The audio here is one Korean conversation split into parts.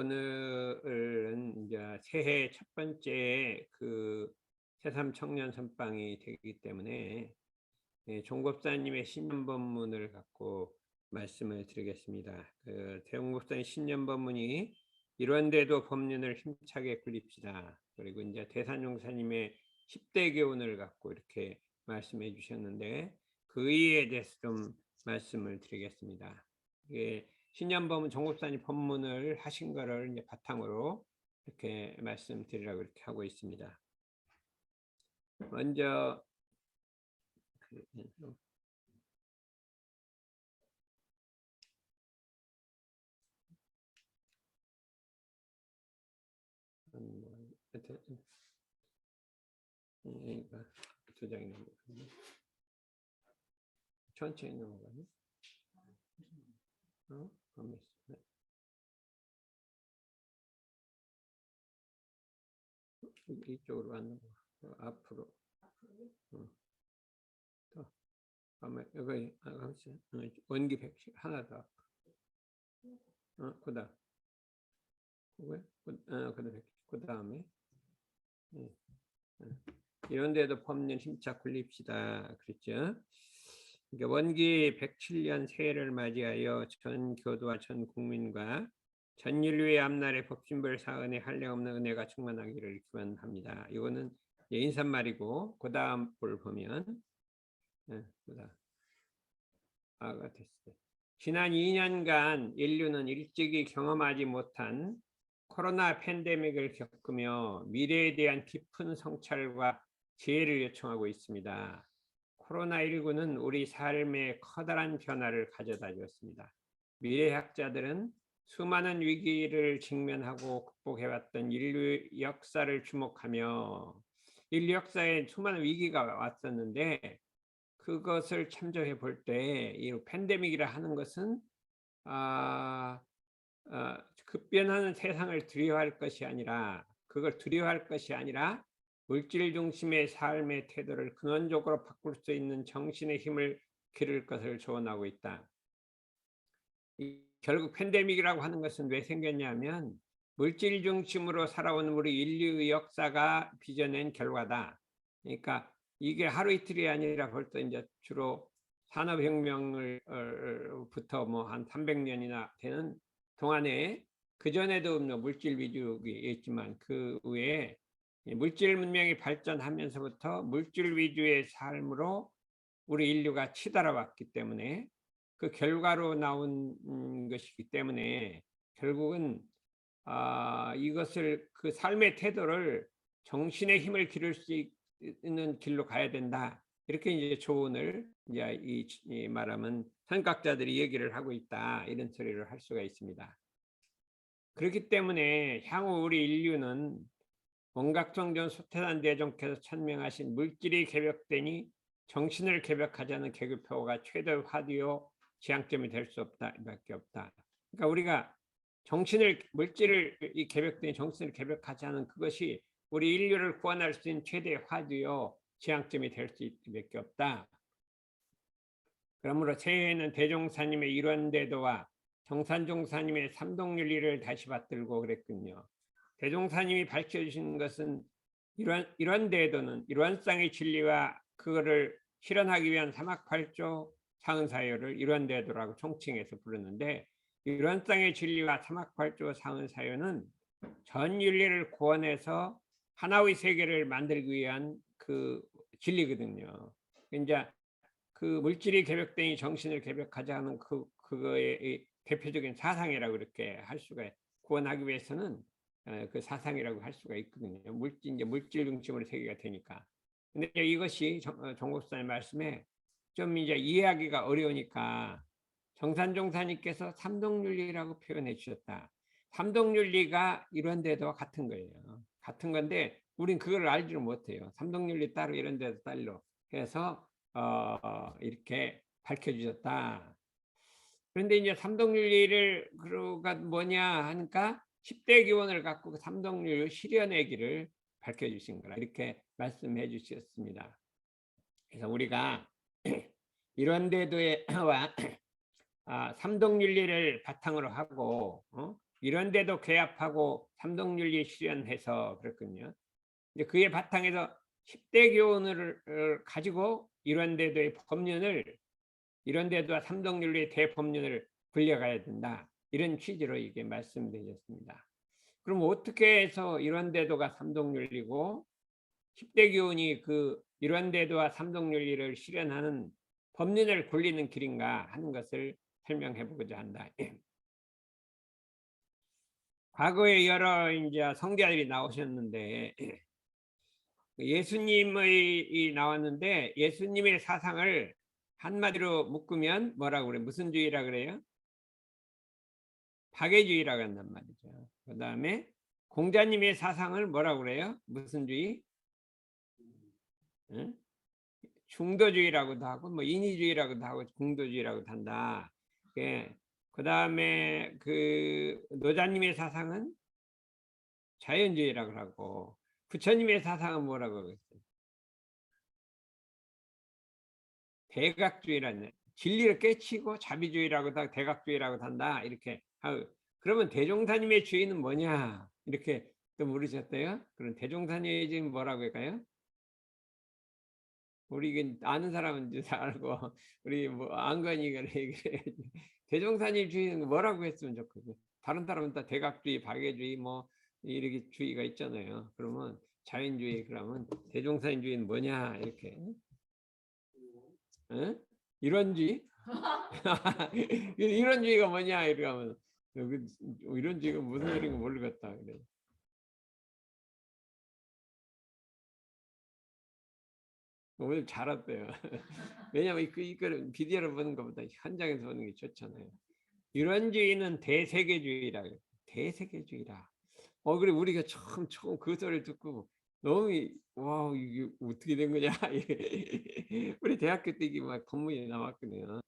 오늘은 이제 새해 첫 번째 그 새삼 청년 선방이 되기 때문에 종법사님의 신년법문을 갖고 말씀을 드리겠습니다. 대종법사님 신년법문이 이런데도 법륜을 힘차게 굴립시다. 그리고 이제 대산종사님의 10대 교훈을 갖고 이렇게 말씀해 주셨는데 그 의의에 대해서 좀 말씀을 드리겠습니다. 신년법문 종법사님 법문을 하신 거를 이제 바탕으로 이렇게 말씀드리라고 이렇게 하고 있습니다. 먼저 두 장이 넘어가네. 천천히 넘어가네. 이쪽으로 가는 거. 앞으로. 더. 여기 원기 110 하나 더. 그다음. 그 다음에 이런 데도 법륜 힘차 굴립시다. 그랬죠. 그러니까 원기 107년 새해를 맞이하여 전 교도와 전 국민과 전 인류의 앞날에 법신벌 사은의 한량없는 은혜가 충만하기를 기원합니다. 이거는 인사말이고 그 다음 볼 보면 됐어요. 지난 2년간 인류는 일찍이 경험하지 못한 코로나 팬데믹을 겪으며 미래에 대한 깊은 성찰과 지혜를 요청하고 있습니다. 코로나19는 우리 삶에 커다란 변화를 가져다 주었습니다. 미래학자들은 수많은 위기를 직면하고 극복해왔던 인류 역사를 주목하며 인류 역사에 수많은 위기가 왔었는데 그것을 참조해 볼 때 이 팬데믹이라 하는 것은 급변하는 세상을 두려워할 것이 아니라 그걸 두려워할 것이 아니라 물질 중심의 삶의 태도를 근원적으로 바꿀 수 있는 정신의 힘을 기를 것을 조언하고 있다. 결국 팬데믹이라고 하는 것은 왜 생겼냐면 물질 중심으로 살아온 우리 인류의 역사가 빚어낸 결과다. 그러니까 이게 하루 이틀이 아니라 벌써 이제 주로 산업혁명을부터 뭐 한 300년이나 되는 동안에 그 전에도 물질 위주가 있지만 그 외에 물질 문명이 발전하면서부터 물질 위주의 삶으로 우리 인류가 치달아왔기 때문에 그 결과로 나온 것이기 때문에 결국은 이것을 그 삶의 태도를 정신의 힘을 기를 수 있는 길로 가야 된다. 이렇게 이제 조언을 이제 이 말하면 선각자들이 얘기를 하고 있다. 이런 소리를 할 수가 있습니다. 그렇기 때문에 향후 우리 인류는 원각성전 소태산 대종께서 천명하신 물질이 개벽되니 정신을 개벽하자는 계급표가 최대 화두요 지향점이 될 수 없다. 이밖에 없다. 그러니까 우리가 물질을 개벽되니 정신을 개벽하자는 그것이 우리 인류를 구원할 수 있는 최대 화두요 지향점이 될 수 있밖에 없다. 그러므로 새해에는 대종사님의 일원대도와 정산종사님의 삼동윤리를 다시 받들고 그랬군요. 대종사님이 밝혀주신 것은 일원대도는 일원상의 진리와 그거를 실현하기 위한 사막팔조 사은사요를 일원대도라고 총칭해서 부르는데 일원상의 진리와 사막팔조 사은사요는 전 인류를 구원해서 하나의 세계를 만들기 위한 그 진리거든요. 이제 그 물질이 개벽되니 정신을 개벽하자 하는 그거의 대표적인 사상이라고 이렇게 할 수가 구원하기 위해서는 그 사상이라고 할 수가 있거든요. 물질 중심으로 세계가 되니까. 근데 이것이 종법사의 말씀에 좀 이제 이해하기가 어려우니까 정산종사님께서 삼동윤리라고 표현해 주셨다. 삼동윤리가 이런 데도 같은 거예요. 같은 건데 우린 그걸 알지를 못해요. 삼동윤리 따로 이런 데도 따로 해서 이렇게 밝혀주셨다. 그런데 이제 삼동윤리를 그가 뭐냐 하니까 10대 기원을 갖고 그 삼동윤리 실현하기를 밝혀주신 거라 이렇게 말씀해 주셨습니다. 그래서 우리가 이런 데도와 삼동윤리를 바탕으로 하고 이런데도 개합하고 삼동윤리 실현해서 그렇군요. 이제 그의 바탕에서 10대 교훈을 가지고 이런데도의 법륜을 이런데도와 삼동윤리의 대법륜을 불려가야 된다. 이런 취지로 이게 말씀드렸습니다. 그럼 어떻게 해서 이런데도가 삼동윤리고 10대 교훈이 그 이런데도와 삼동윤리를 실현하는 법륜을 굴리는 길인가 하는 것을 설명해 보고자 한다. 과거에 여러 이제 성자들이 나오셨는데 예수님의 나왔는데 예수님의 사상을 한마디로 묶으면 뭐라고 그래? 무슨 주의라 그래요? 박애주의라고 한단 말이죠. 그 다음에 공자님의 사상을 뭐라고 그래요? 무슨 주의? 응? 중도주의라고도 하고 뭐 인위주의라고도 하고 중도주의라고도 한다. 그 다음에 그 노자님의 사상은 자연주의라고 하고 부처님의 사상은 뭐라고 그랬어요? 대각주의라는 진리를 깨치고 자비주의라고 다 대각주의라고 한다 이렇게 하고 그러면 대종사님의 주의는 뭐냐 이렇게 또 물으셨대요. 그럼 대종사님의 주의는 뭐라고 할까요? 우리 아는 사람은 이제 다 알고 우리 뭐 안건이가 얘기해 대종사님 주의는 뭐라고 했으면 좋겠고 다른 사람은 다 대각주의, 박애주의 뭐 이렇게 주의가 있잖아요. 그러면 자연주의 그러면 대종사님주의는 뭐냐 이렇게 응? 이런주의? 이런주의가 뭐냐 이러면 이런주의가 무슨 소리인가 모르겠다 그래. 오늘 잘 왔대요. 왜냐면 이거를 비디오로 보는 것보다 현장에서 보는 게 좋잖아요. 이런주의는 대세계주의라 그래. 대세계주의라. 그래 우리가 처음 그 소리를 듣고 너무 와 이게 어떻게 된 거냐 우리 대학교 때 이게 막 본문이 나왔거든요.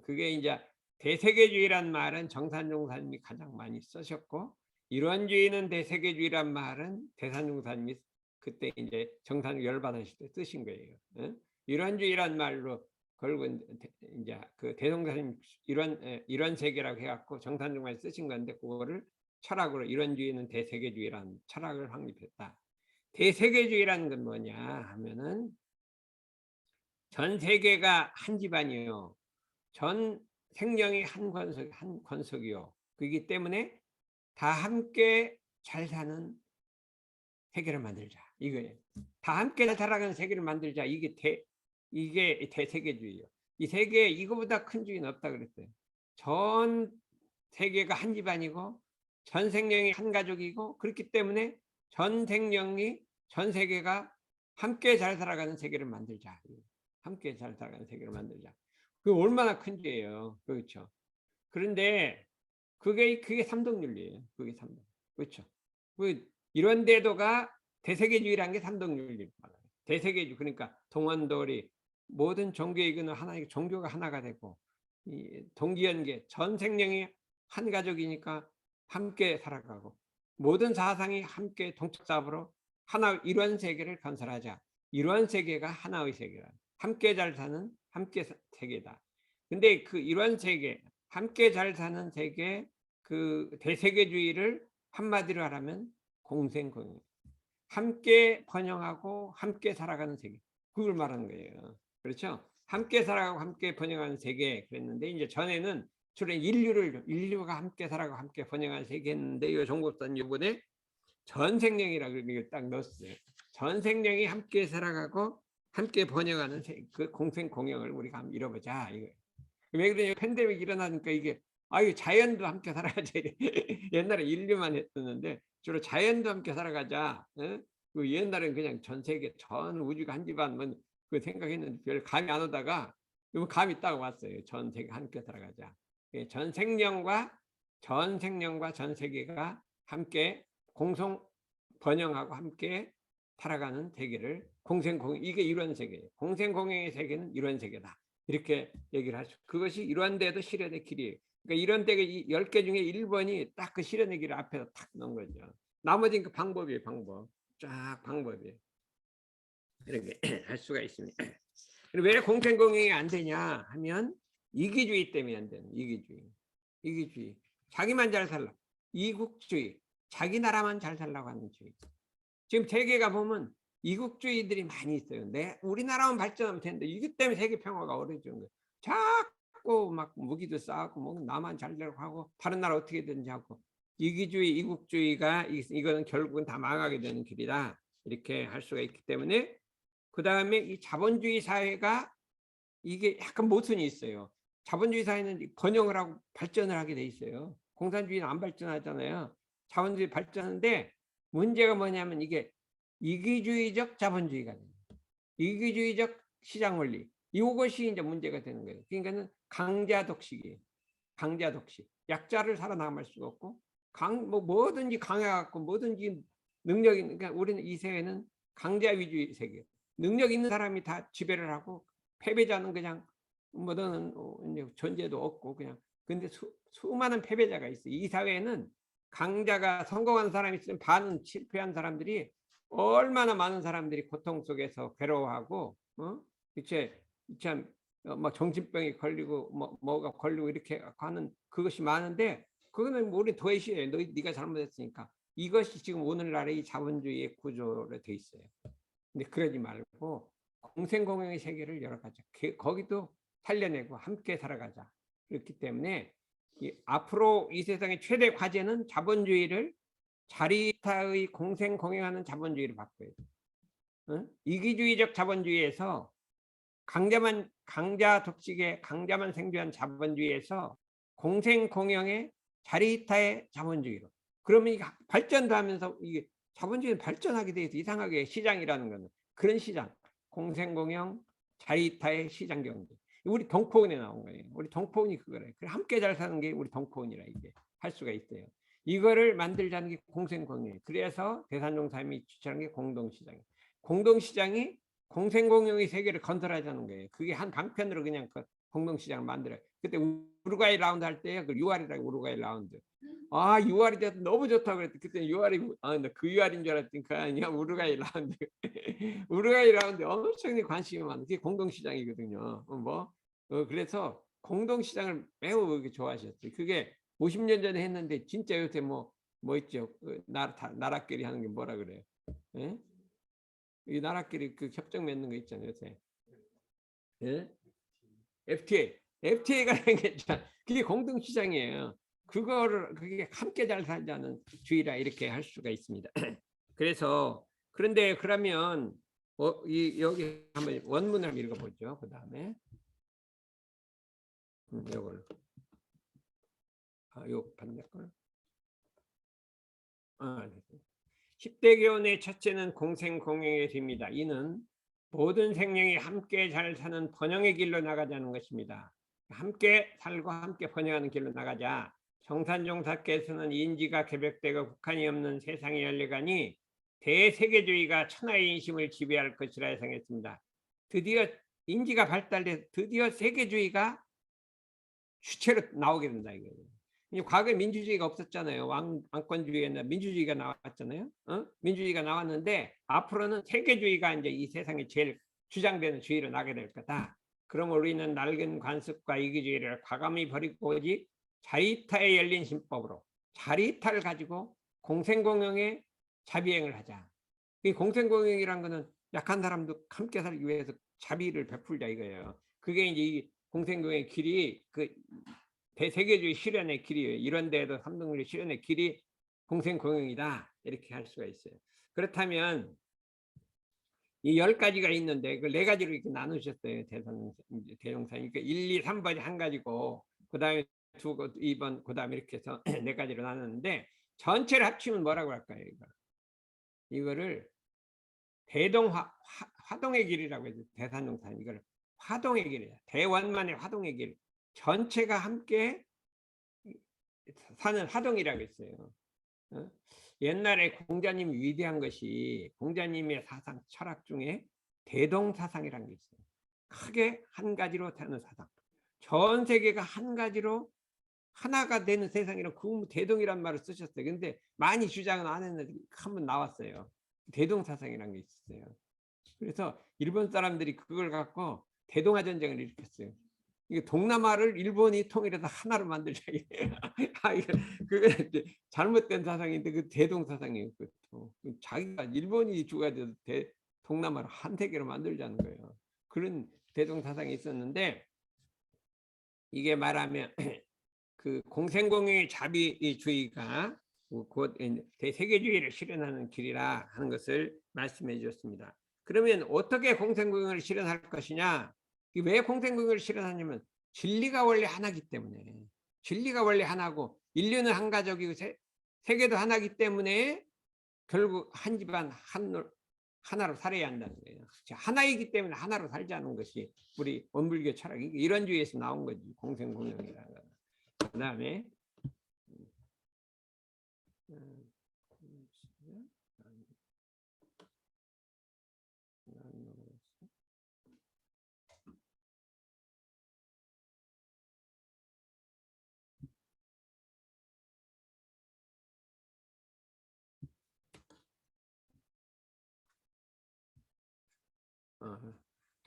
그게 이제 대세계주의란 말은 정산종사님이 가장 많이 쓰셨고 이런주의는 대세계주의란 말은 대산종사님이 그때 이제 정산 열받으실 때 쓰신 거예요. 이런주의란 말로 결국 이제 그 대종사님 이런 세계라고 해갖고 정산종사님이 쓰신 건데 그거를 철학으로 이런주의는 대세계주의라는 철학을 확립했다. 대세계주의라는 건 뭐냐 하면은 전 세계가 한 집안이요. 전 생명이 한 권속이요. 그렇기 때문에 다 함께 잘 사는 세계를 만들자. 이거예요. 다 함께 잘 살아가는 세계를 만들자. 이게 대세계주의예요. 이 세계에 이거보다 큰 주의는 없다 그랬어요. 전 세계가 한 집안이고 전 생명이 한 가족이고 그렇기 때문에 전 생명이 전 세계가 함께 잘 살아가는 세계를 만들자. 함께 잘 살아가는 세계를 만들자. 그 얼마나 큰 죄예요. 그렇죠. 그런데 그게 삼동윤리예요. 그게 삼동. 그렇죠. 이런 데도가 대세계주의라는 게 삼동윤리. 대세계주의 그러니까 동원도리 모든 종교의 이거는 하나의 종교가 하나가 되고 동기연계 전 생명이 한 가족이니까 함께 살아가고 모든 사상이 함께 동척사업으로 하나 이런 세계를 건설하자. 이런 세계가 하나의 세계다. 함께 잘 사는 함께 세계다. 근데 그 이런 세계 함께 잘 사는 세계 그 대세계주의를 한마디로 하라면 공생공유. 함께 번영하고 함께 살아가는 세계. 그걸 말하는 거예요. 그렇죠? 함께 살아가고 함께 번영하는 세계 그랬는데 이제 전에는 주로 인류가 함께 살아가고 함께 번영하는 세계였는데 이 종국선 이번에 전 생명이라고 딱 넣었어요. 전 생명이 함께 살아가고 함께 번영하는 그 공생 공영을 우리가 한번 이뤄보자. 이거. 왜 그러냐? 팬데믹 일어나니까 이게 자연도 함께 살아가자. 옛날에 인류만 했었는데 주로 자연도 함께 살아가자. 그 옛날엔 그냥 전 세계 전 우주가 한 집안만 그 생각했는데 별 감이 안 오다가 이거 감이 딱 왔어요. 전 세계 함께 살아가자. 전 생명과 전 세계가 함께 공성 번영하고 함께 살아가는 세계를 공생공영 이게 이런 세계예요. 공생공영의 세계는 이런 세계다. 이렇게 얘기를 하죠. 그것이 이런데도 실현의 길이에요. 그러니까 이런 때가 10개 중에 1번이 딱 그 실현의 길을 앞에서 탁 넣은 거죠. 나머지는 그 방법이에요. 쫙 방법이에요. 이렇게 할 수가 있습니다. 왜 공생공영이 안 되냐 하면 이기주의 때문에 안 되는 이기주의. 자기만 잘 살라. 이국주의, 자기 나라만 잘 살라고 하는 주의. 지금 세계가 보면 이국주의들이 많이 있어요. 우리나라만 발전하면 되는데 이것 때문에 세계 평화가 어려워지는 거예요. 자꾸 막 무기도 쌓고 뭐 나만 잘 되려고 하고 다른 나라 어떻게 되는지 하고 이기주의, 이국주의가 이거는 결국은 다 망하게 되는 길이다. 이렇게 할 수가 있기 때문에 그 다음에 이 자본주의 사회가 이게 약간 모순이 있어요. 자본주의 사회는 번영을 하고 발전을 하게 돼 있어요. 공산주의는 안 발전하잖아요. 자본주의 발전하는데 문제가 뭐냐면 이게 이기주의적 자본주의가 돼요. 이기주의적 시장 원리. 이것이 이제 문제가 되는 거예요. 그러니까는 강자 독식이에요. 강자 독식. 약자를 살아남을 수가 없고 뭐든지 강해갖고 뭐든지 능력 있는, 그러니까 우리는 이 세계는 강자 위주의 세계. 능력 있는 사람이 다 지배를 하고 패배자는 그냥 뭐 너는 존재도 없고 그냥. 근데 수많은 패배자가 있어. 이 사회에는 강자가 성공한 사람이 있으면 반은 실패한 사람들이 얼마나 많은 사람들이 고통 속에서 괴로워하고 참 뭐 정신병이 걸리고 뭐가 걸리고 이렇게 하는 그것이 많은데 그거는 우리 도시예요. 네가 잘못했으니까. 이것이 지금 오늘날의 이 자본주의의 구조로 돼 있어요. 근데 그러지 말고 공생공영의 세계를 열어가자. 거기도 살려내고 함께 살아가자. 그렇기 때문에 앞으로 이 세상의 최대 과제는 자본주의를 자리타의 공생공영하는 자본주의를 바꿔야 돼. 이기주의적 자본주의에서 강자 독식의 강자만 생존한 자본주의에서 공생공영의 자리타의 자본주의로. 그러면 이게 발전도 하면서 이게 자본주의는 발전하게 돼 있어. 이상하게 시장이라는 거는 그런 시장, 공생공영 자리타의 시장 경제. 우리 동포원에 나온 거예요. 우리 동포원이 그거래. 함께 잘 사는 게 우리 동포원이라 이게 할 수가 있어요. 이거를 만들자는 게 공생공영. 그래서 대산종사님이 주최하는 게 공동시장이에요. 공동시장이 공생공영의 세계를 건설하자는 거예요. 그게 한 방편으로 그냥 그 공동시장을 만들어요. 그때 우루과이 라운드 할 때 그 UR이라고 우루과이 라운드. 아 UR이 너무 좋다고 그랬더니 그때 UR이 그 UR인 줄 알았더니 그 아니야 우루과이 라운드. 우루과이 라운드 엄청나게 관심이 많은 게 공동시장이거든요. 그래서 공동시장을 매우 좋아하셨어요. 그게 50년 전에 했는데 진짜 요새 뭐 있죠. 나라끼리 하는 게 뭐라 그래요? 예? 이 나라끼리 그 협정 맺는 거 있잖아요 요새. 예? FTA가 생겼잖아. 그게 공동시장이에요. 그게 함께 잘 살자는 주의라 이렇게 할 수가 있습니다. 그래서 그런데 그러면 여기 한번 원문을 읽어보죠. 그 다음에 이걸 요 반대걸. 10대 교훈의 첫째는 공생공영의 길입니다. 이는 모든 생명이 함께 잘 사는 번영의 길로 나가자는 것입니다. 함께 살고 함께 번영하는 길로 나가자. 정산종사께서는 인지가 개벽되고 국한이 없는 세상이 열려가니 대세계주의가 천하의 인심을 지배할 것이라 예상했습니다. 드디어 인지가 발달돼 드디어 세계주의가 주체로 나오게 된다 이거예요. 과거에 민주주의가 없었잖아요. 왕권주의나 민주주의가 나왔잖아요. 민주주의가 나왔는데 앞으로는 세계주의가 이제 이 세상에 제일 주장되는 주의로 나게 될 거다. 그럼 우리는 낡은 관습과 이기주의를 과감히 버리고 오직 자리타에 열린 신법으로 자리타를 가지고 공생공영의 자비행을 하자. 이 공생공영이란 거는 약한 사람도 함께 살기 위해서 자비를 베풀자 이거예요. 그게 이제 이 공생공영의 길이 대세계주의 실현의 길이에요. 이런 데에도 삼등분리 실현의 길이 공생공영이다. 이렇게 할 수가 있어요. 그렇다면 이 10가지가 있는데 그 4가지로 이렇게 나누셨어요. 대종사님. 그러니까 1, 2, 3번이 한 가지고 그 다음에 2번 그 다음에 이렇게 해서 4가지로 나눴는데 전체를 합치면 뭐라고 할까요? 이거를 화동의 길이라고 해서 대산종사님 이걸 화동의 길이야. 대원만의 화동의 길. 전체가 함께 사는 화동이라고 했어요. 옛날에 공자님이 위대한 것이 공자님의 사상 철학 중에 대동사상이라는 게 있어요. 크게 한 가지로 사는 사상. 전 세계가 한 가지로 하나가 되는 세상이라고 그 대동이란 말을 쓰셨어요. 근데 많이 주장은 안 했는데 한번 나왔어요. 대동사상이라는 게 있었어요. 그래서 일본 사람들이 그걸 갖고 대동아 전쟁을 일으켰어요. 이게 동남아를 일본이 통일해서 하나로 만들자. 아, 그게 이제 잘못된 사상인데 그 대동 사상이에요. 자기가 일본이 주가 돼서 동남아를 한 세계로 만들자는 거예요. 그런 대동 사상이 있었는데 이게 말하면 그 공생공의 자비주의가 곧 대세계주의를 실현하는 길이라 하는 것을 말씀해 주셨습니다. 그러면 어떻게 공생공의를 실현할 것이냐? 왜 공생공의를 실현하냐면 진리가 원래 하나이기 때문에, 진리가 원래 하나고 인류는 한 가족이고 세계도 하나이기 때문에 결국 한 집안 하나로 살아야 한다는 거예요. 하나이기 때문에 하나로 살자는 것이 우리 원불교 철학이 이런 주의에서 나온 거지. 공생공영이라는 거. 그 다음에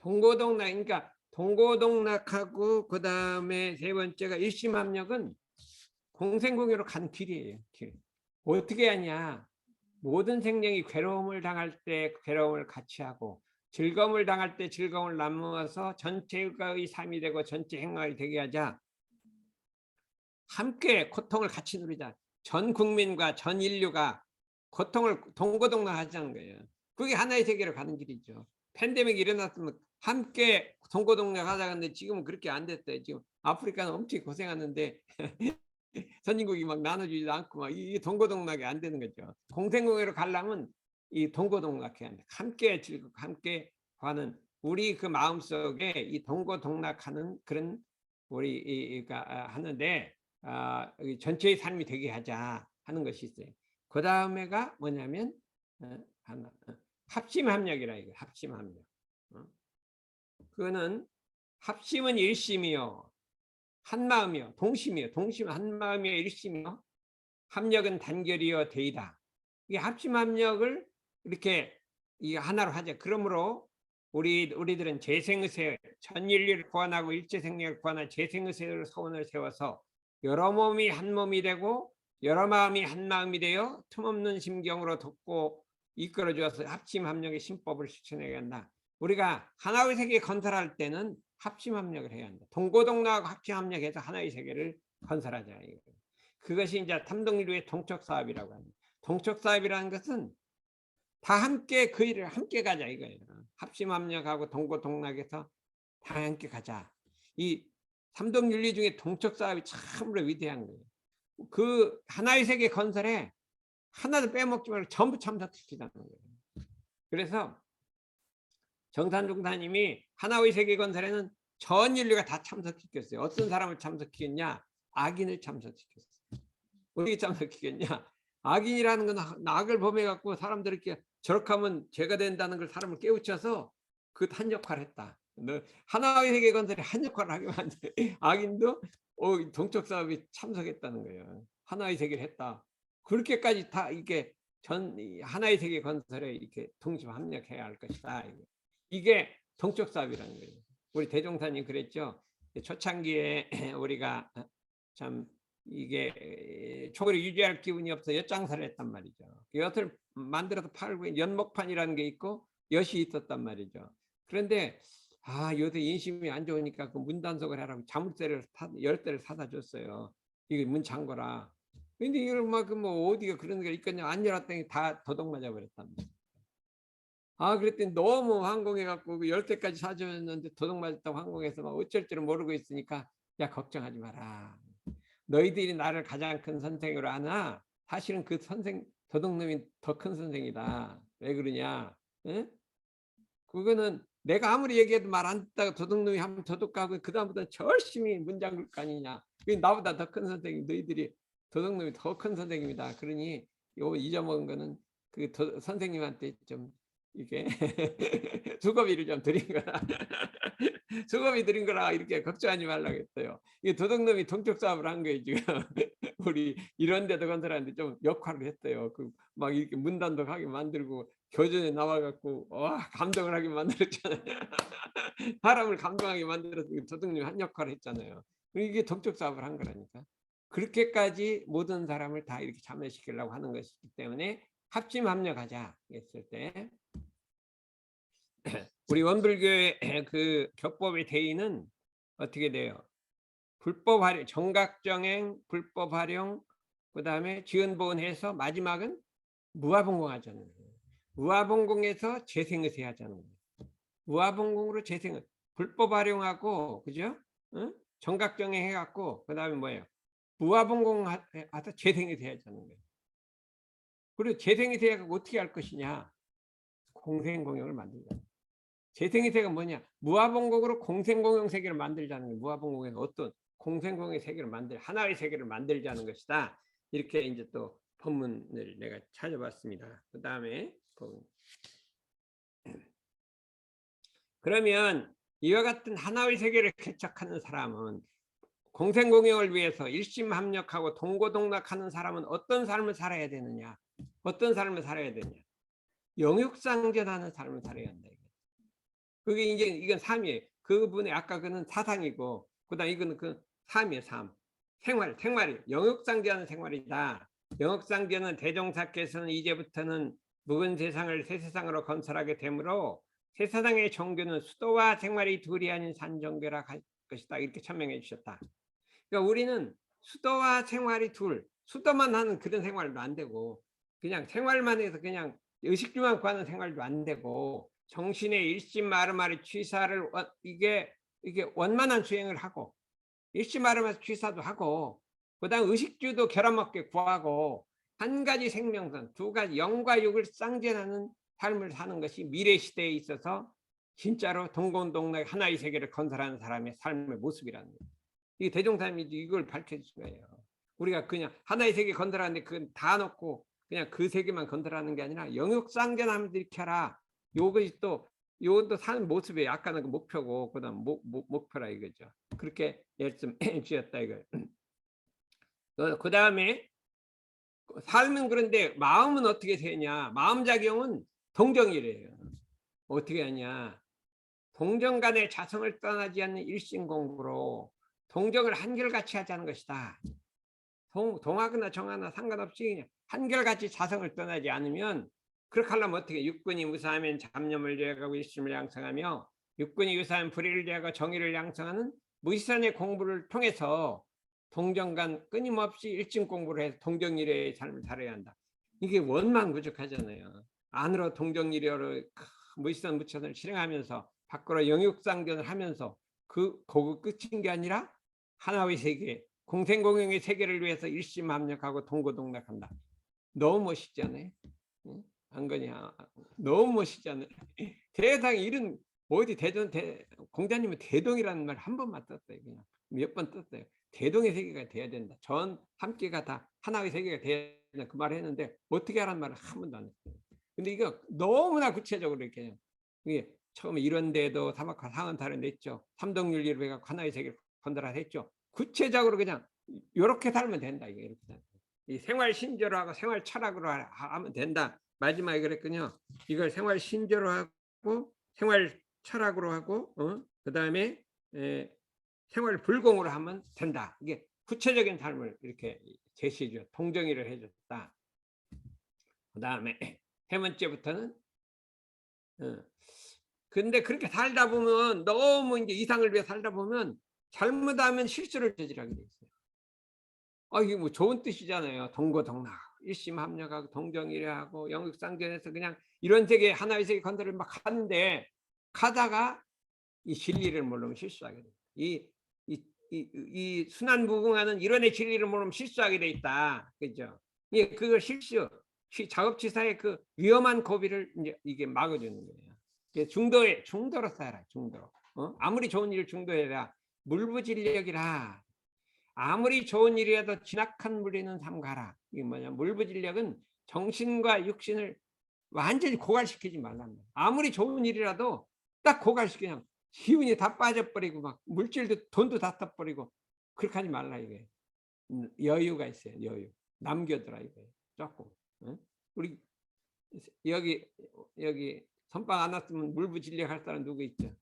동고동락, 그러니까 동고동락하고 그 다음에 세 번째가 일심합력은 공생공유로 가는 길이에요. 길. 어떻게 하냐? 모든 생명이 괴로움을 당할 때 괴로움을 같이 하고 즐거움을 당할 때 즐거움을 나누어서 전체의 삶이 되고 전체 행복이 되게 하자. 함께 고통을 같이 누리자. 전 국민과 전 인류가 고통을 동고동락하자는 거예요. 그게 하나의 세계로 가는 길이죠. 팬데믹이 일어났으면 함께 동고동락하자 근데 지금은 그렇게 안 됐어요. 지금 아프리카는 엄청 고생하는데 선진국이 막 나눠주지도 않고 막 이게 동고동락이 안 되는 거죠. 공생공예로 가려면 이 동고동락해야 한다. 함께 즐겁고 함께 하는 우리 그 마음속에 이 동고동락하는 그런 우리가 하는데 전체의 삶이 되게 하자 하는 것이 있어요. 그 다음에가 뭐냐면 하나 합심합력이라 이거 합심합력. 그거는 합심은 일심이요. 한마음이요. 동심이요. 동심은 한마음이요. 일심이요. 합력은 단결이요. 대이다. 이 합심합력을 이렇게 이 하나로 하자. 그러므로 우리들은 재생의세, 전 인류를 구원하고 일체 생명을 구원한 재생의세로 소원을 세워서 여러 몸이 한 몸이 되고 여러 마음이 한 마음이 되어 틈없는 심경으로 돕고 이끌어 주어서 합심합력의 신법을 실천해야 한다. 우리가 하나의 세계 건설할 때는 합심합력을 해야 한다. 동고동락하고 합심합력해서 하나의 세계를 건설하자. 그것이 이제 탐동인류의 동척사업이라고 합니다. 동척사업이라는 것은 다 함께 그 일을 함께 가자 이거예요. 합심합력하고 동고동락해서 다 함께 가자. 이 삼동윤리 중에 동척사업이 참으로 위대한 거예요. 그 하나의 세계 건설에 하나도 빼먹지 말고 전부 참석시키자는 거예요. 그래서 정산종사님이 하나의 세계 건설에는 전 인류가 다 참석시켰어요. 어떤 사람을 참석시켰냐? 악인을 참석시켰어요. 어떻게 참석시켰냐? 악인이라는 건 악을 범해갖고 사람들 이렇게 저렇게 하면 죄가 된다는 걸 사람을 깨우쳐서 그 한 역할을 했다. 하나의 세계 건설에 한 역할을 하기만 한데 악인도 동척사업에 참석했다는 거예요. 하나의 세계를 했다. 그렇게까지 다 이게 하나의 세계 건설에 이렇게 동심 합력해야 할 것이다. 이게 동척사업이라는 거예요. 우리 대종사님 그랬죠. 초창기에 우리가 참 이게 초기를 유지할 기운이 없어 엿장사를 했단 말이죠. 엿을 만들어서 팔고 연목판이라는 게 있고 엿이 있었단 말이죠. 그런데 요새 인심이 안 좋으니까 그 문단속을 하라고 자물쇠를 열쇠를 사다 줬어요. 이게 문 잠궈라. 근데 이걸 뭐 어디가 그런 게 있겠냐 안 열었더니 다 도둑 맞아 버렸답니다. 그랬더니 너무 황공해갖고 그 열쇠까지 사줬는데 도둑 맞았다고 황공해서 막 어쩔 줄을 모르고 있으니까 야 걱정하지 마라. 너희들이 나를 가장 큰 선생으로 하나 사실은 그 선생 도둑놈이 더 큰 선생이다. 왜 그러냐? 에? 그거는 내가 아무리 얘기해도 말 안 듣다가 도둑놈이 하면 도둑 가고 그 다음부터 열심히 문 잠글 거 아니냐. 나보다 더 큰 선생님 너희들이 도둑놈이 더 큰 선생님이다. 그러니 요 잊어먹은 거는 그 선생님한테 좀 이게 수고비를 좀 드린 거라. 수고비 드린 거라 이렇게 걱정하지 말라고 했어요. 이 도둑놈이 동쪽 사업을 한 거예요, 지금. 우리 이런 데도 건설하는데 좀 역할을 했어요. 그 막 이렇게 문단도 하게 만들고 교전에 나와 갖고 와 감동을 하게 만들었잖아요. 사람을 감동하게 만들어서 도둑님이 한 역할을 했잖아요. 이게 동쪽 사업을 한 거라니까. 그렇게까지 모든 사람을 다 이렇게 참여시키려고 하는 것이기 때문에 합심 합력하자 했을 때 우리 원불교의 그 격법의 대의는 어떻게 돼요? 불법 활용, 정각정행, 불법 활용, 그 다음에 지은보은해서 마지막은 무아봉공하자는 거예요. 무아봉공에서 재생의세 하자는 거예요. 무아봉공으로 재생을 불법 활용하고 그죠? 응? 정각정행 해갖고 그 다음에 뭐예요? 무아봉공 하다 재생의세 하자는 거예요. 그리고 재생의세가 어떻게 할 것이냐? 공생공영을 만들자. 재생의세가 뭐냐? 무아봉공으로 공생공영 세계를 만들자는 거예요. 무아봉공에서 어떤 공생공의 세계를 하나의 세계를 만들자는 것이다. 이렇게 이제 또 법문을 내가 찾아봤습니다. 그 다음에 그러면 이와 같은 하나의 세계를 개척하는 사람은 공생공영을 위해서 일심합력하고 동고동락하는 사람은 어떤 삶을 살아야 되느냐? 어떤 삶을 살아야 되냐? 영육상전하는 삶을 살아야 한다. 그게 이제 이건 삶이에요. 그분의 아까 그는 사상이고 그다음 이거는 그 삶이에요. 삶. 생활이 영육상전하는 생활이다. 영육상전은 대종사께서는 이제부터는 묵은 세상을 새 세상으로 건설하게 되므로 새 세상의 종교는 수도와 생활이 둘이 아닌 산종교라 할 것이다. 이렇게 천명해 주셨다. 그러니까 우리는 수도와 생활이 둘, 수도만 하는 그런 생활도 안 되고 그냥 생활만 해서 그냥 의식주만 구하는 생활도 안 되고 정신의 일심마르마르 취사를 이게 원만한 수행을 하고 일심마르마르 취사도 하고 그다음 의식주도 결함없게 구하고 한 가지 생명선, 두 가지 영과 육을 쌍전하는 삶을 사는 것이 미래 시대에 있어서 진짜로 동고동락 하나의 세계를 건설하는 사람의 삶의 모습이라는 거예요. 이 대종사님이 이걸 밝혀주신 거예요. 우리가 그냥 하나의 세계 건설하는데 그건 다 놓고 그냥 그 세계만 건설하는 게 아니라 영역 쌍전하면서 이렇게 하라. 요것이 또 요것도 사는 모습이 아까는 그 목표고 그다음 목표라 이거죠. 그렇게 말씀해 주셨다 이거. 그 다음에 삶은 그런데 마음은 어떻게 되냐? 마음작용은 동정이래요. 어떻게 하냐? 동정 간의 자성을 떠나지 않는 일심공부로 동정을 한결같이 하자는 것이다. 동하거나 정하나 상관없이 그냥 한결같이 자성을 떠나지 않으면 그렇게 하려면 어떻게 육군이 무사하면 잡념을 제거하고 일심을 양성하며 육군이 유사하면 불의를 제거하고 정의를 양성하는 무시산의 공부를 통해서 동정간 끊임없이 일심 공부를 해서 동정일의 삶을 살아야 한다. 이게 원망부족하잖아요. 안으로 동정일의로 무시산 무천을 실행하면서 밖으로 영육상전을 하면서 그거 끝인 게 아니라 하나의 세계 공생공영의 세계를 위해서 일심합력하고 동고동락한다. 너무 멋있잖아요. 응? 안 그냐? 너무 멋있잖아요. 세상에 이런 어디 공자님은 대동이라는 말 한 번만 떴어요. 그냥 몇 번 떴어요. 대동의 세계가 돼야 된다. 전 함께가 다 하나의 세계가 돼야 된다. 그 말을 했는데 어떻게 하라는 말을 한 번도 안 했어요. 근데 이거 너무나 구체적으로 이렇게 이게 처음에 이런 데도 사막화 상한타를 냈죠. 삼동윤리를 해갖고 하나의 세계를 건설하라 했죠. 구체적으로 그냥 이렇게 살면 된다. 이게 이렇게 이 생활 신조로 하고 생활 철학으로 하면 된다. 마지막에 그랬군요. 이걸 생활 신조로 하고 생활 철학으로 하고 그 다음에 생활 불공으로 하면 된다. 이게 구체적인 삶을 이렇게 제시해줘. 동정의를 해줬다. 그 다음에 세 번째부터는 근데 그렇게 살다 보면 너무 이제 이상을 위해 살다 보면 잘못하면 실수를 저지르게 돼 있어요. 이게 뭐 좋은 뜻이잖아요. 동고동락, 일심합력하고 동정일하고 영육상전해서 그냥 이런 세계 하나의 세계 건설을 막 하는데 가다가 이 진리를 모르면 실수하게 돼. 이 순환무궁하는 이론의 진리를 모르면 실수하게 돼 있다. 그죠? 그걸 작업치사의 그 위험한 고비를 이게 막아주는 거예요. 중도로 살아라. 중도로. 아무리 좋은 일을 중도해라. 물부진력이라. 아무리 좋은 일이라도 진악한 무리는 삼가라. 이게 뭐냐? 물부진력은 정신과 육신을 완전히 고갈시키지 말란 말이야. 아무리 좋은 일이라도 딱 고갈시키면 기운이 다 빠져버리고 막 물질도 돈도 다 타버리고 그렇게 하지 말라 이게. 여유가 있어요. 여유. 남겨둬라 이거예요. 조금. 응? 우리 여기 선빵 안 왔으면 물부진력 할 사람 누구 있죠?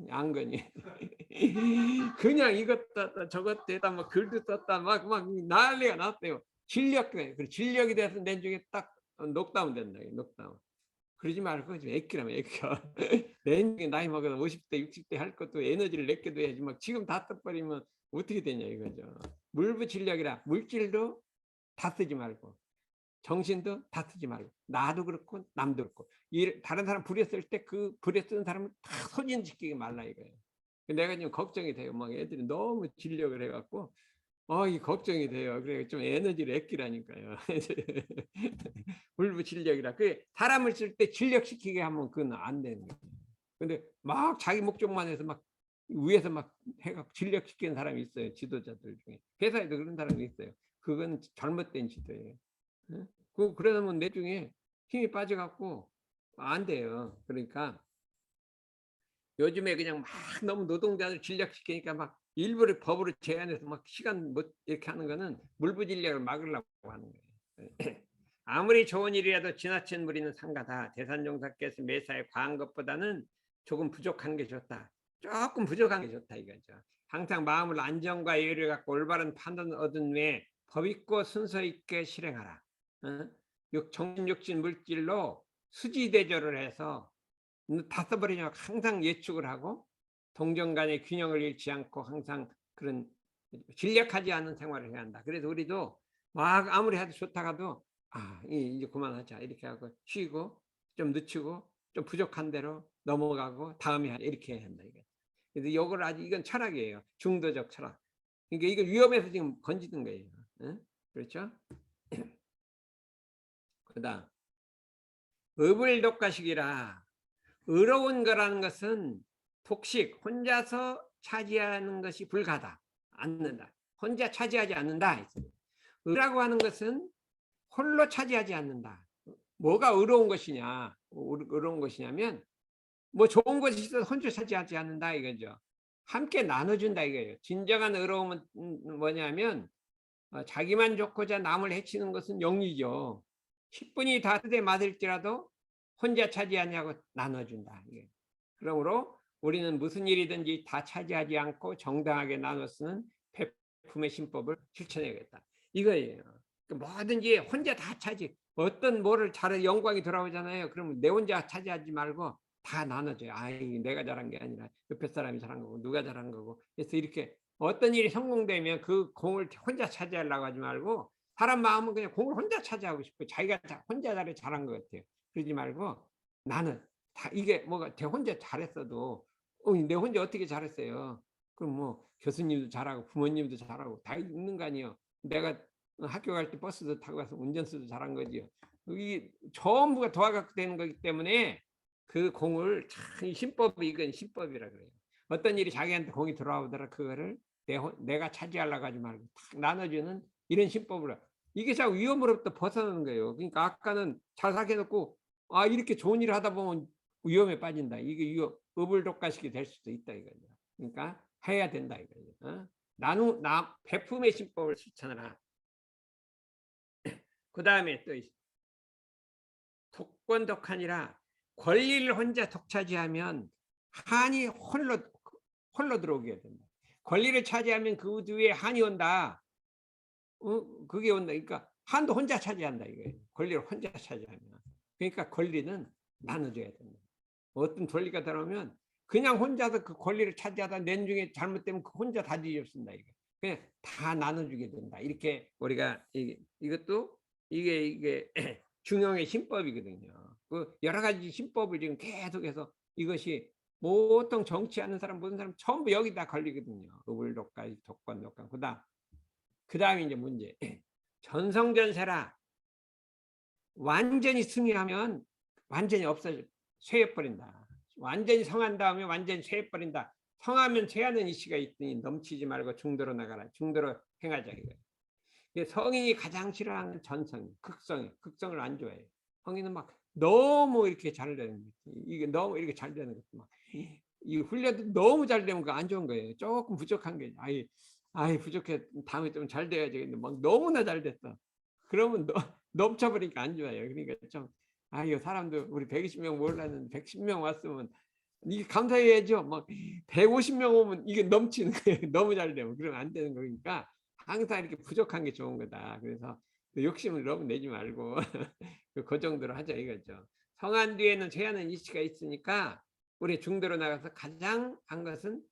안건이. 그냥 이것 떴다 저것 떴다 막 글도 썼다 막 난리가 났대요. 진력이 돼서 내중에 딱 녹다운 된다. 녹다운. 그러지 말고 좀 애끼라면 애껴. 내중에 나이 먹어서 50대 60대 할 것도 에너지를 내껴둬야지 막 지금 다 떠버리면 어떻게 되냐 이거죠. 물부진력이라 물질도 다 쓰지 말고 정신도 다 쓰지 말고 나도 그렇고 남도 그렇고 다른 사람 불에 쓸 때 그 불에 쓰는 사람을 다 소진시키지 말라 이거예요. 내가 지금 걱정이 돼요. 막 애들이 너무 진력을 해갖고 이 걱정이 돼요. 그래 좀 에너지를 아끼라니까요. 불부진력이라 그 사람을 쓸 때 진력시키게 하면 그건 안 되는 거예요. 근데 막 자기 목적만 해서 막 위에서 막 해갖고 진력시키는 사람이 있어요. 지도자들 중에 회사에도 그런 사람이 있어요. 그건 잘못된 지도예요. 그러면 내중에 힘이 빠져갖고 안 돼요. 그러니까 요즘에 그냥 막 너무 노동자들 진력시키니까 막 일부러 법으로 제한해서 막 시간 못 이렇게 하는 거는 물부진력을 막으려고 하는 거예요. 아무리 좋은 일이라도 지나친 무리는 상가다. 대산종사께서 매사에 과한 것보다는 조금 부족한 게 좋다. 조금 부족한 게 좋다 이거죠. 항상 마음을 안정과 여유를 갖고 올바른 판단을 얻은 후에 법 있고 순서 있게 실행하라. 정신육신 물질로 수지대조를 해서 다 써버리냐고 항상 예측을 하고 동정 간의 균형을 잃지 않고 항상 그런 진력하지 않은 생활을 해야 한다. 그래서 우리도 막 아무리 해도 좋다가도 이제 그만하자 이렇게 하고 쉬고 좀 늦추고 좀 부족한 대로 넘어가고 다음에 이렇게 해야 한다. 그래서 이걸 아주 이건 철학이에요. 중도적 철학. 그러니까 이걸 위험해서 지금 건지는 거예요. 그렇죠? 그다음 업을 독가식이라 의로운 거라는 것은 독식 혼자서 차지하는 것이 불가다 않는다. 혼자 차지하지 않는다. 의라고 하는 것은 홀로 차지하지 않는다. 뭐가 의로운 것이냐? 의로운 것이냐면 뭐 좋은 것이 있어서 혼자 차지하지 않는다 이거죠. 함께 나눠준다 이거예요. 진정한 의로움은 뭐냐면 자기만 좋고자 남을 해치는 것은 영리죠. 10분이 다 뜯에 맞을지라도 혼자 차지하냐고 나눠준다. 그러므로 우리는 무슨 일이든지 다 차지하지 않고 정당하게 나눠 쓰는 베품의 신법을 실천해야겠다. 이거예요. 뭐든지 혼자 다 차지. 어떤 뭐를 잘해 영광이 돌아오잖아요. 그러면 내 혼자 차지하지 말고 다 나눠줘요. 내가 잘한 게 아니라 옆에 사람이 잘한 거고 누가 잘한 거고. 그래서 이렇게 어떤 일이 성공되면 그 공을 혼자 차지하려고 하지 말고 사람 마음은 그냥 공을 혼자 차지하고 싶어. 자기가 혼자 잘한 것 같아요. 그러지 말고 나는 다 이게 뭐가 내 혼자 잘했어도 내 혼자 어떻게 잘했어요. 그럼 뭐 교수님도 잘하고 부모님도 잘하고 다 있는 거 아니에요. 내가 학교 갈 때 버스도 타고 가서 운전수도 잘한 거지요. 이 전부가 도화가 되는 거기 때문에 그 공을 참 신법이 이건 신법이라 그래요. 어떤 일이 자기한테 공이 들어오더라 그거를 내가 차지하려고 하지 말고 탁 나눠주는 이런 신법으로 이게 참 위험으로부터 벗어나는 거예요. 그러니까 아까는 잘 생각해놓고 이렇게 좋은 일을 하다 보면 위험에 빠진다. 이게 업을 독가시게 될 수도 있다 이거죠. 그러니까 해야 된다 이거죠. 베품의 신법을 실천하라. 그 다음에 또 독권독한이라 권리를 혼자 독차지하면 한이 홀로 들어오게 된다. 권리를 차지하면 그 뒤에 한이 온다. 그게 온다. 그러니까 한도 혼자 차지한다 이거예요. 권리를 혼자 차지하면. 그러니까 권리는 나눠줘야 된다. 어떤 권리가 들어오면 그냥 혼자서 그 권리를 차지하다 내중에 잘못되면 그 혼자 다 뒤집습니다. 이게 그냥 다 나눠주게 된다. 이렇게 우리가 이것도 이게 중용의 신법이거든요. 그 여러 가지 신법을 지금 계속해서 이것이 보통 정치하는 사람 모든 사람 전부 여기다 걸리거든요. 의불독까지 독권독권. 그다음에 이제 문제. 전성전세라 완전히 승리하면 완전히 없어져 쇠해버린다. 완전히 성한 다음에 완전히 쇠해버린다. 성하면 쇠하는 이치가 있으니 넘치지 말고 중도로 나가라. 중도로 행하자 이거예요. 성인이 가장 싫어하는 전성, 극성을 안 좋아해요. 성인은 막 너무 이렇게 잘 되는 거지. 이게 너무 이렇게 잘 되는 것도 막 이 훈련도 너무 잘 되면 그 안 좋은 거예요. 조금 부족한 게 아이 부족해. 다음에 좀 잘 돼야지. 근데 막 너무나 잘 됐어. 그러면 넘쳐버리니까 안 좋아요. 그러니까 좀 아유 사람도 우리 120명 몰랐는데 110명 왔으면 이게 감사해야죠. 막 150명 오면 이게 넘치는 거예요. 너무 잘 되면 그러면 안 되는 거니까 항상 이렇게 부족한 게 좋은 거다. 그래서 욕심을 너무 내지 말고 그 정도로 하자 이거죠. 성한 뒤에는 제한은 이치가 있으니까 우리 중도로 나가서 가장 한 것은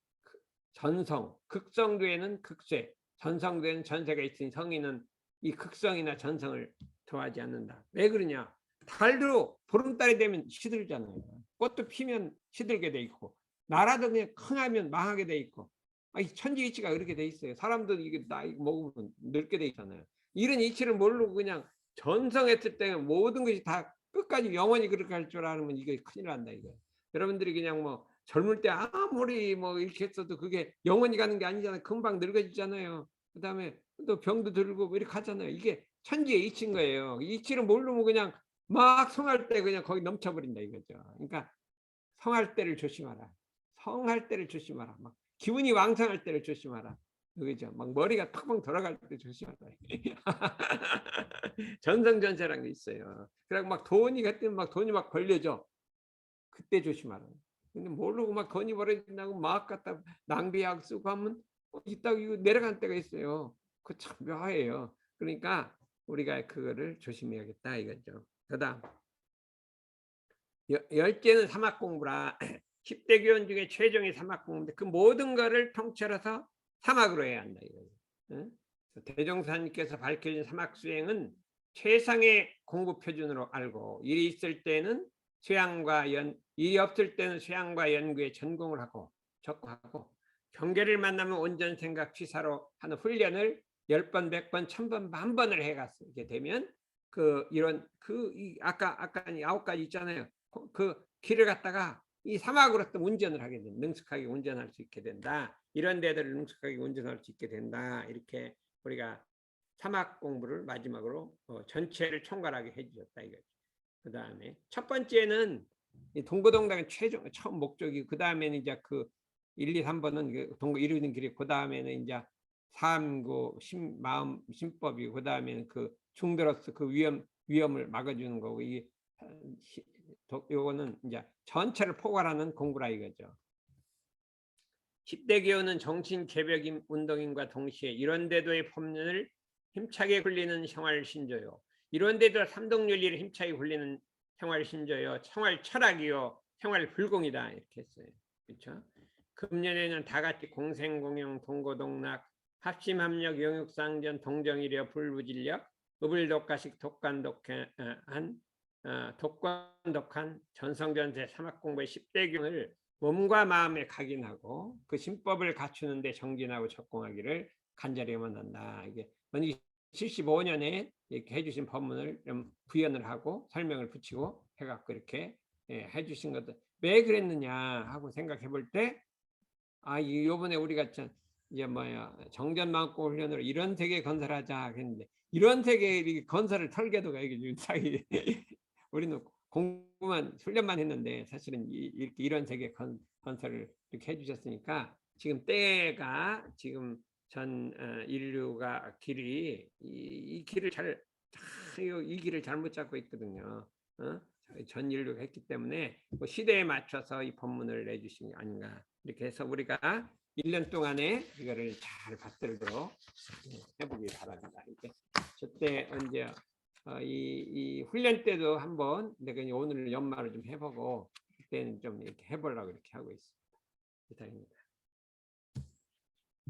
전성, 극성도에는 극쇠, 전성도에는 전세가 있으니 성인은 이 극성이나 전성을 좋아하지 않는다. 왜 그러냐? 달도 보름달이 되면 시들잖아요. 꽃도 피면 시들게 돼 있고 나라도 그냥 흥하면 망하게 돼 있고 천지 이치가 그렇게 돼 있어요. 사람도 이게 나이 먹으면 늙게 돼 있잖아요. 이런 이치를 모르고 그냥 전성했을 때는 모든 것이 다 끝까지 영원히 그렇게 할 줄 알면 이게 큰일 난다 이거. 여러분들이 그냥 뭐 젊을 때 아무리 뭐 이렇게 했어도 그게 영원히 가는 게 아니잖아요. 금방 늙어지잖아요. 그다음에 또 병도 들고 뭐 이렇게 하잖아요. 이게 천지의 이치인 거예요. 이치를 모르면 그냥 막 성할 때 그냥 거기 넘쳐버린다 이거죠. 그러니까 성할 때를 조심하라. 성할 때를 조심하라. 막 기운이 왕성할 때를 조심하라. 그죠? 막 머리가 탁방 돌아갈 때 조심하라. 전성전세라는 게 있어요. 그리고 막 돈이 그때 막 돈이 막 벌려져. 그때 조심하라. 근데 모르고 막 돈이 벌어진다고 막 갖다 낭비하고 쓰고 하면 이따가 이거 내려간 때가 있어요. 그 참 묘해요. 그러니까 우리가 그거를 조심해야겠다 이거죠. 그다음 열째는 사막 공부라. 10대 교원 중에 최종이 사막 공부인데 그 모든 거를 통째로서 사막으로 해야 한다 이거죠. 응? 대종사님께서 밝혀진 사막 수행은 최상의 공부 표준으로 알고 일이 있을 때는 일이 없을 때는 수양과 연구에 전공을 하고 적고하고 경계를 만나면 온전 생각 취사로 하는 훈련을 10번, 100번, 1000번, 10,000번을 해가게 되면 아까 9가지 있잖아요. 그 길을 갖다가 이 사막으로 또 운전을 하게 된다. 능숙하게 운전할 수 있게 된다. 이런 데들을 능숙하게 운전할 수 있게 된다. 이렇게 우리가 사막 공부를 마지막으로 전체를 총괄하게 해주셨다 이거죠. 그 다음에 첫 번째는 동고동락의 처음 목적이고 그 다음에는 이제 그 1, 2, 3번은 동고 이루는 길이 그 다음에는 이제 삶구 마음 신법이고 그 다음에는 그 중들어서 그 위험을 막아주는 거고 이 요거는 이제 전체를 포괄하는 공부라 이거죠. 10대 교훈은 정신 개벽 운동인과 동시에 이런 데도의 법률을 힘차게 굴리는 생활 신조요. 이런 데도 삼동윤리를 힘차게 굴리는 생활 신조요. 생활 철학이요. 생활 불공이다 이렇게 했어요. 그렇죠? 금년에는 다 같이 공생공영 동고동락 합심합력 영육상전 동정이려 불부질력 의불독가식 독관독한 독관독한 전성전세 사막공부의 10대 교훈을 몸과 마음에 각인하고 그 신법을 갖추는데 정진하고 적공하기를 간절히 원한다. 이게 75년에 이렇게 해주신 법문을 좀 구현을 하고 설명을 붙이고 해갖고 이렇게 해주신 것들 왜 그랬느냐 하고 생각해 볼 때 요번에 우리가 이제 정전망고 훈련으로 이런 세계 건설하자 했는데 이런 세계 건설을 털게도가 이게 사기 우리는 공부만 훈련만 했는데 사실은 이런 세계 건설을 이렇게 해주셨으니까 지금 때가 지금 전 인류가 길이 이 길을 이 길을 잘못 잡고 있거든요. 전 인류가 했기 때문에 시대에 맞춰서 이 법문을 내주신 게 아닌가 이렇게 해서 우리가 1년 동안에 이거를 잘 받들도록 해보기 바랍니다. 저때 언제 이 훈련 때도 한번 내가 오늘 연말을 좀 해보고 그때는 좀 이렇게 해보려고 이렇게 하고 있습니다. 기타입니다.